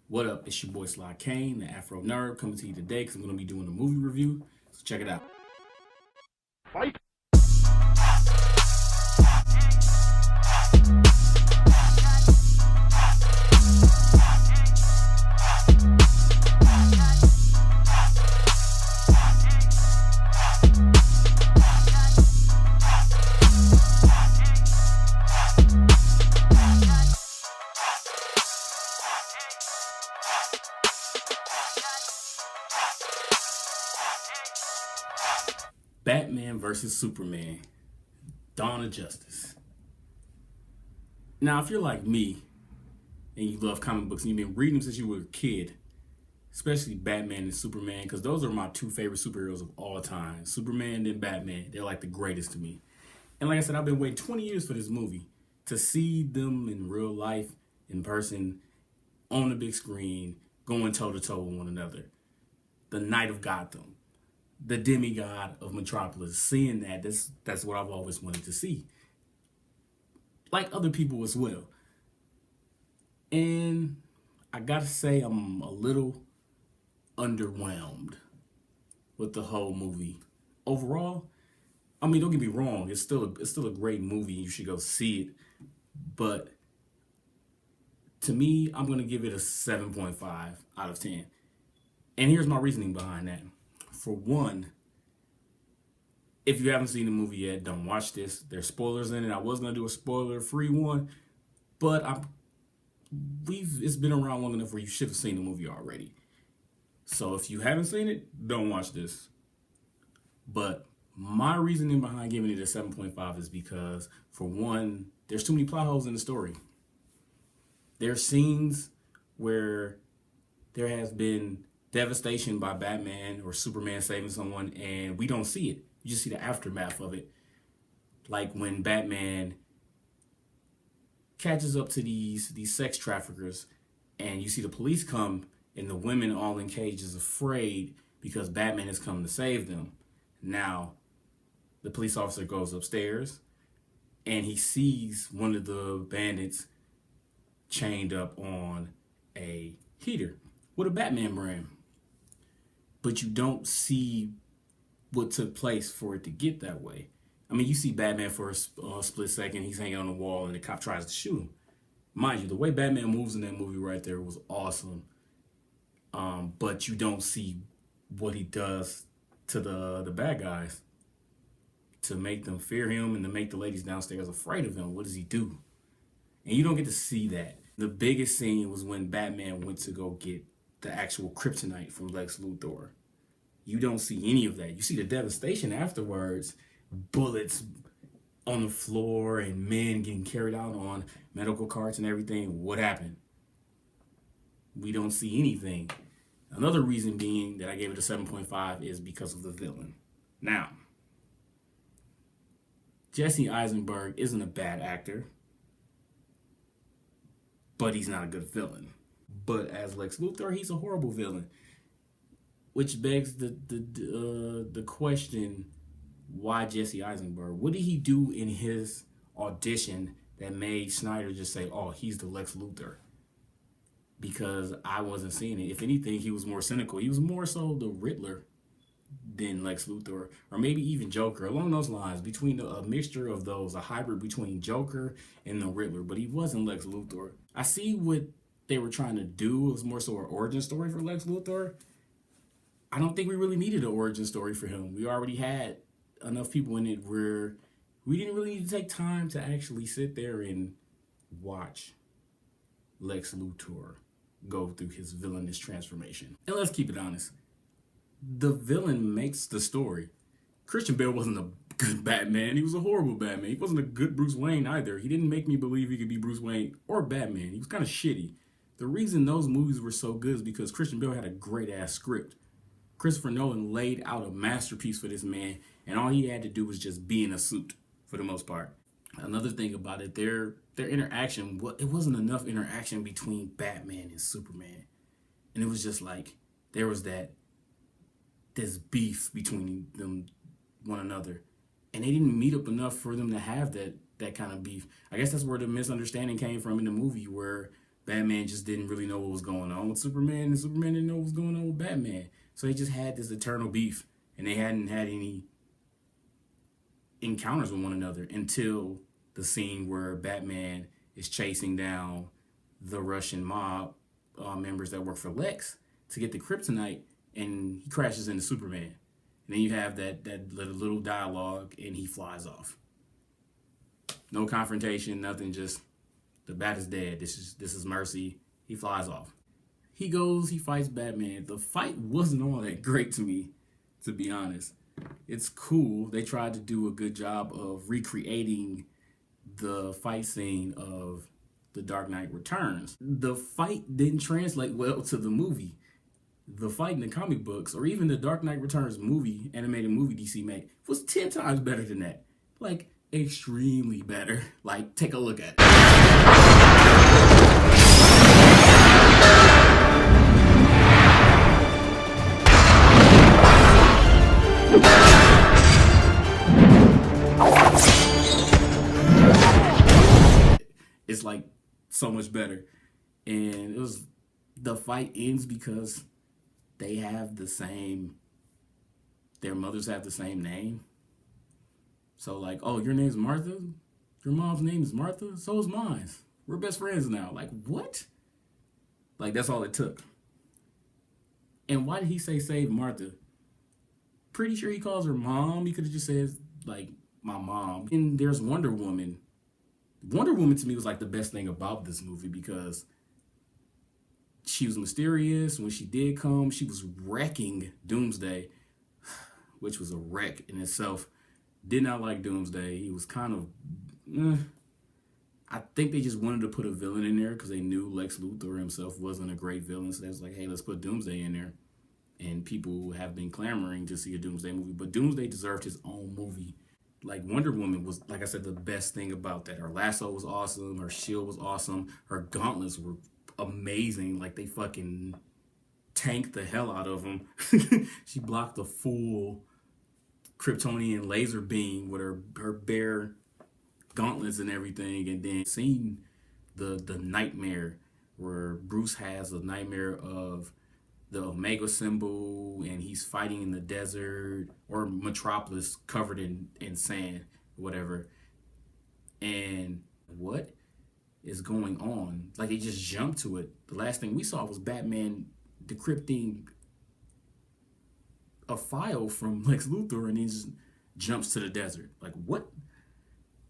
What up? It's your boy Sly Kane, the Afro Nerd, coming to you today because I'm going to be doing a movie review. So check it out. Fight! Batman vs. Superman, Dawn of Justice. Now, if you're like me and you love comic books and you've been reading them since you were a kid, especially Batman and Superman, because those are my two favorite superheroes of all time. Superman and Batman, they're like the greatest to me. And like I said, I've been waiting 20 years for this movie to see them in real life, in person, on the big screen, going toe to toe with one another. The Knight of Gotham, the demigod of Metropolis. Seeing that's what I've always wanted to see. Like other people as well. And I gotta say I'm a little underwhelmed with the whole movie. Overall, I mean, don't get me wrong, it's still a great movie. You should go see it. But to me, I'm gonna give it a 7.5 out of 10. And here's my reasoning behind that. For one, if you haven't seen the movie yet, don't watch this. There's spoilers in it. I was gonna do a spoiler-free one, but it's been around long enough where you should have seen the movie already. So if you haven't seen it, don't watch this. But my reasoning behind giving it a 7.5 is because, for one, there's too many plot holes in the story. There's scenes where there has been devastation by Batman or Superman saving someone, and we don't see it. You just see the aftermath of it. Like when Batman catches up to these sex traffickers, and you see the police come, and the women all in cages afraid because Batman has come to save them. Now, the police officer goes upstairs, and he sees one of the bandits chained up on a heater with a Batman brand. But you don't see what took place for it to get that way. I mean, you see Batman for a split second, he's hanging on the wall and the cop tries to shoot him. Mind you, the way Batman moves in that movie right there was awesome. But you don't see what he does to the bad guys to make them fear him and to make the ladies downstairs afraid of him. What does he do? And you don't get to see that. The biggest scene was when Batman went to go get the actual kryptonite from Lex Luthor. You don't see any of that. You see the devastation afterwards, bullets on the floor and men getting carried out on medical carts and everything. What happened? We don't see anything. Another reason being that I gave it a 7.5 is because of the villain. Now, Jesse Eisenberg isn't a bad actor, but he's not a good villain. But as Lex Luthor, he's a horrible villain, which begs the question: why Jesse Eisenberg? What did he do in his audition that made Snyder just say, "Oh, he's the Lex Luthor"? Because I wasn't seeing it. If anything, he was more cynical. He was more so the Riddler than Lex Luthor, or maybe even Joker, along those lines, between a mixture of those, a hybrid between Joker and the Riddler, but he wasn't Lex Luthor. I see what they were trying to do. It was more so an origin story for Lex Luthor. I don't think we really needed an origin story for him. We already had enough people in it where we didn't really need to take time to actually sit there and watch Lex Luthor go through his villainous transformation. And let's keep it honest. The villain makes the story. Christian Bale wasn't a good Batman. He was a horrible Batman. He wasn't a good Bruce Wayne either. He didn't make me believe he could be Bruce Wayne or Batman. He was kind of shitty. The reason those movies were so good is because Christian Bale had a great ass script. Christopher Nolan laid out a masterpiece for this man, and all he had to do was just be in a suit for the most part. Another thing about it, their interaction, it wasn't enough interaction between Batman and Superman. And it was just like there was this beef between them one another. And they didn't meet up enough for them to have that kind of beef. I guess that's where the misunderstanding came from in the movie, where Batman just didn't really know what was going on with Superman, and Superman didn't know what was going on with Batman. So they just had this eternal beef, and they hadn't had any encounters with one another until the scene where Batman is chasing down the Russian mob members that work for Lex to get the kryptonite, and he crashes into Superman. And then you have that little dialogue, and he flies off. No confrontation, nothing. Just the bat is dead. This is mercy. He flies off. He goes. He fights Batman. The fight wasn't all that great to me, to be honest. It's cool. They tried to do a good job of recreating the fight scene of The Dark Knight Returns. The fight didn't translate well to the movie. The fight in the comic books, or even the Dark Knight Returns movie, animated movie DC made, was 10 times better than that. Like, extremely better. Like, take a look at it. It's like so much better. And it was, the fight ends because they have the same, their mothers have the same name. So like, oh, your name's Martha? Your mom's name is Martha? So is mine. We're best friends now. Like, what? Like, that's all it took. And why did he say save Martha? Pretty sure he calls her mom. He could have just said, like, my mom. And there's Wonder Woman. Wonder Woman to me was like the best thing about this movie because she was mysterious. When she did come, she was wrecking Doomsday, which was a wreck in itself. Did not like Doomsday. He was kind of, I think they just wanted to put a villain in there because they knew Lex Luthor himself wasn't a great villain. So they was like, hey, let's put Doomsday in there. And people have been clamoring to see a Doomsday movie. But Doomsday deserved his own movie. Like, Wonder Woman was, like I said, the best thing about that. Her lasso was awesome. Her shield was awesome. Her gauntlets were amazing. Like, they fucking tanked the hell out of them. She blocked the full Kryptonian laser beam with her bare gauntlets and everything. And then seeing the nightmare where Bruce has a nightmare of the Omega symbol and he's fighting in the desert or Metropolis covered in sand, whatever. And what is going on? Like, they just jumped to it. The last thing we saw was Batman decrypting a file from Lex Luthor and then just jumps to the desert. Like,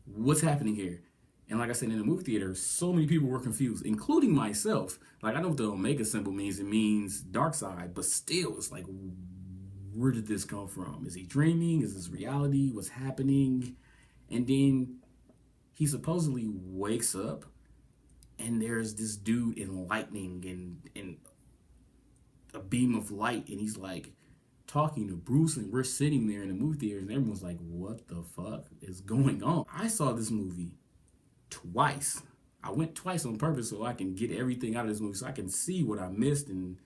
what's happening here? And like I said, in the movie theater, so many people were confused, including myself. Like, I know what the Omega symbol means. It means dark side, but still, it's like, where did this come from? Is he dreaming? Is this reality? What's happening? And then he supposedly wakes up, and there's this dude in lightning and a beam of light, and he's like talking to Bruce, and we're sitting there in the movie theater, and everyone's like, what the fuck is going on? I saw this movie twice. I went twice on purpose so I can get everything out of this movie, so I can see what I missed and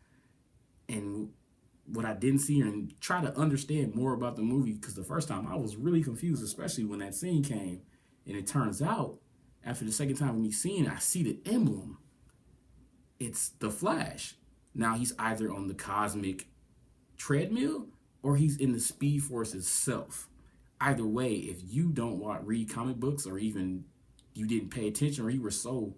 what I didn't see, and try to understand more about the movie. Because the first time I was really confused, especially when that scene came, and it turns out after the second time of me seeing it, I see the emblem. It's the Flash. Now he's either on the cosmic treadmill or he's in the Speed Force itself. Either way, if you don't read comic books, or even you didn't pay attention, or you were so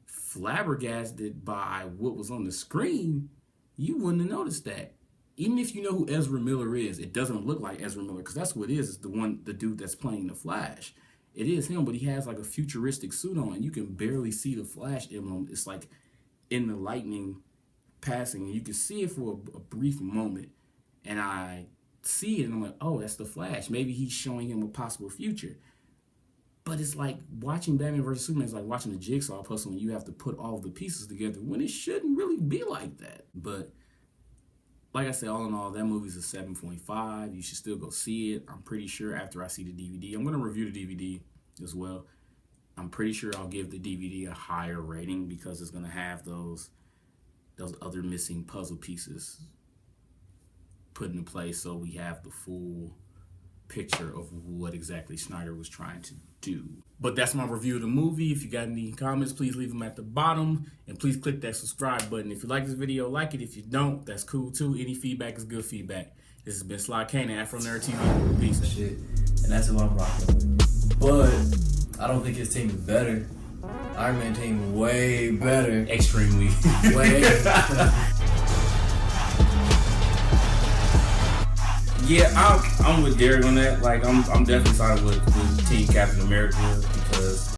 flabbergasted by what was on the screen, you wouldn't have noticed that. Even if you know who Ezra Miller is, it doesn't look like Ezra Miller, because that's what it is. It's the dude that's playing the Flash. It is him, but he has like a futuristic suit on, and you can barely see the Flash emblem. It's like in the lightning passing, and you can see it for a brief moment. And I see it, and I'm like, oh, that's the Flash. Maybe he's showing him a possible future. But it's like watching Batman vs. Superman is like watching a jigsaw puzzle, and you have to put all the pieces together when it shouldn't really be like that. But like I said, all in all, that movie's a 7.5. You should still go see it. I'm pretty sure after I see the DVD, I'm going to review the DVD as well. I'm pretty sure I'll give the DVD a higher rating because it's going to have those other missing puzzle pieces put into place, so we have the full picture of what exactly Snyder was trying to do. But that's my review of the movie. If you got any comments, please leave them at the bottom. And please click that subscribe button. If you like this video, like it. If you don't, that's cool too. Any feedback is good feedback. This has been Sly Kanan, Afro Nerd TV. Peace. Shit. And that's who I'm rocking with. But I don't think his team is better. Iron Man team way better. Extremely. Way Yeah, I'm with Derek on that. Like, I'm definitely siding with Team Captain America because